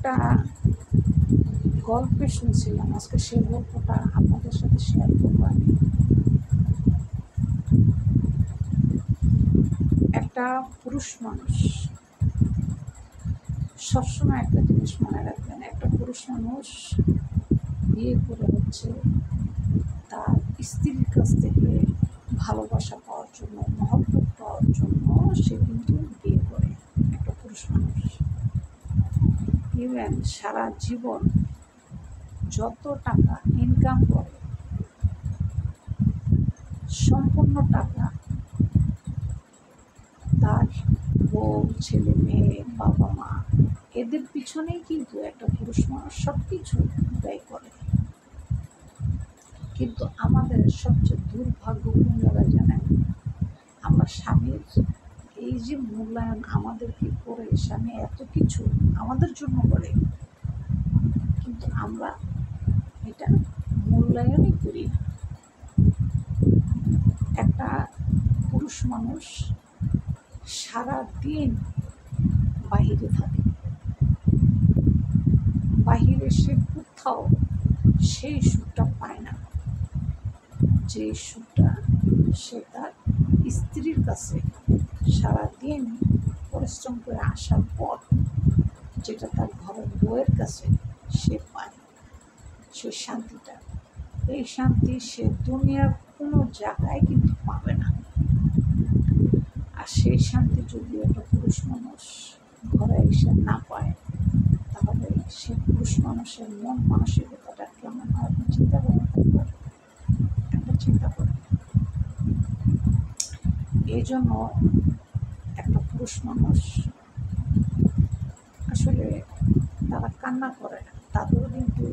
একটা গল্পে শুনছিলাম, আজকে সেই গল্পটা আপনাদের সাথে শেয়ার করবো আমি। একটা পুরুষ মানুষ, সবসময় একটা জিনিস মনে রাখবেন, একটা পুরুষ মানুষ বিয়ে করে তার স্ত্রীর কাছ থেকে ভালোবাসা পাওয়ার জন্য, মহব্বত পাওয়ার জন্য সে কিন্তু বিয়ে করে। একটা পুরুষ মানুষ ইভেন সারা জীবন যত টাকা ইনকাম করে সম্পূর্ণ টাকা তার বউ, ছেলে মেয়ে, বাবা মা এদের পিছনেই কিন্তু একটা পুরুষ মানুষ সব কিছু ব্যয় করে। কিন্তু আমাদের সবচেয়ে দুর্ভাগ্য কোন জায়গায় জানেন? আমরা স্বামীর এই যে মূল্যায়ন আমাদেরকে করে, স্বামী এত কিছু আমাদের জন্য করে, কিন্তু আমরা এটা মূল্যায়নই করি না। একটা পুরুষ মানুষ সারা দিন বাহিরে থাকে, বাহিরে সে কোথাও সেই সুখটা পায় না যে সুখটা সে তার স্ত্রীর কাছে সারাদিন পরিশ্রম করে আসার পর যেটা তার ঘরের বউয়ের কাছে সে পায়, সে শান্তিটা, এই শান্তি সে দুনিয়ার কোনো জায়গায় কিন্তু পাবে না। আর সেই শান্তি যদি একটা পুরুষ মানুষ ঘরে এসে না পায়, তাহলে সে পুরুষ মানুষের মন মানসিকতাটা কেমন হয় আপনি চিন্তা করেন, একটা চিন্তা করেন। এই জন্য একটা পুরুষ মানুষ আসলে তারা কান্না করে না, তাদেরও কিন্তু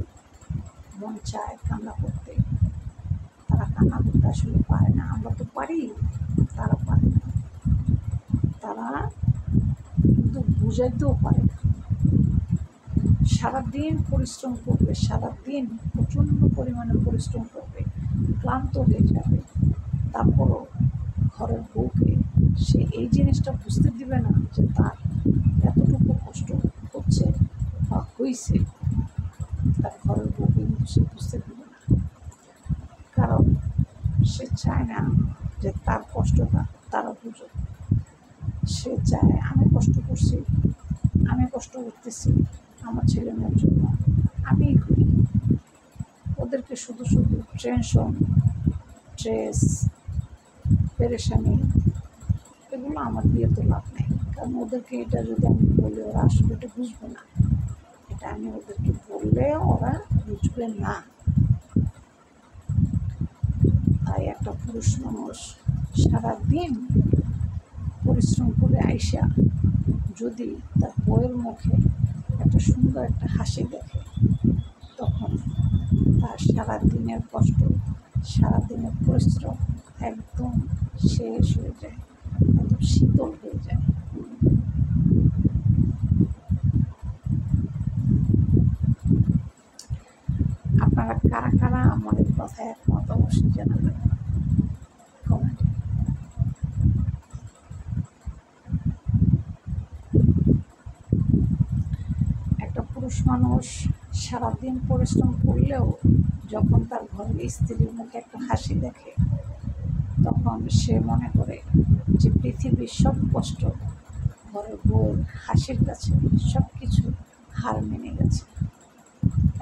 মন চায় কান্না করতে, তারা কান্না করতে আসলে পারে না। আমরা তো পারি, তারা পারে না। তারা কিন্তু বুঝাইতেও পারে না। সারাদিন পরিশ্রম করবে, সারাদিন প্রচণ্ড পরিমাণে পরিশ্রম করবে, ক্লান্ত হয়ে যাবে, তারপরও ঘরের বউকে সে এই জিনিসটা বুঝতে দিবে না যে তার এতটুকু কষ্ট হচ্ছে বা হয়েছে, তার ঘরের বউকে কিন্তু সে বুঝতে দিবে না। কারণ সে চায় না যে তার কষ্টটা তারা বুঝুক। সে চায় আমি কষ্ট করছি, আমি কষ্ট করতেছি আমার ছেলে মেয়ের জন্য, আমিই করি। ওদেরকে শুধু শুধু টেনশন, স্ট্রেস, পেরেশানি এগুলো আমার দিয়ে তো লাভ নেই। কারণ ওদেরকে এটা যদি আমি বলি ওরা আসলে এটা বুঝবে না, এটা আমি ওদেরকে বললে ওরা বুঝবে না। তাই একটা পুরুষ মানুষ সারাদিন পরিশ্রম করে আইসা যদি তার বউয়ের মুখে একটা সুন্দর একটা হাসি দেখে, তখন তার সারাদিনের কষ্ট, সারাদিনের পরিশ্রম একদম শেষ হয়ে যায়, একদম শীতল হয়ে যায়। আপনারা কারা কারা আমার এই কথায় একমত অবশ্যই জানাবেন কমেন্টে। একটা পুরুষ মানুষ সারাদিন পরিশ্রম করলেও যখন তার ঘরের স্ত্রীর মুখে একটা হাসি দেখে, তখন সে মনে করে যে পৃথিবীর সব কষ্ট ঘরের বউয়ের হাসির কাছে সব কিছু হার মেনে গেছে,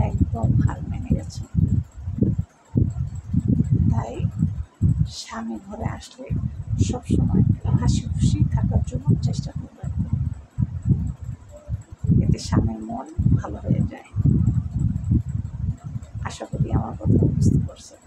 একদম হার মেনে গেছে। তাই স্বামী ঘরে আসলে সবসময় হাসি খুশি থাকার জন্য চেষ্টা করবে, এতে স্বামীর মন ভালো হয়ে যায়। আশা করি আমার কথা বুঝতে পারছেন।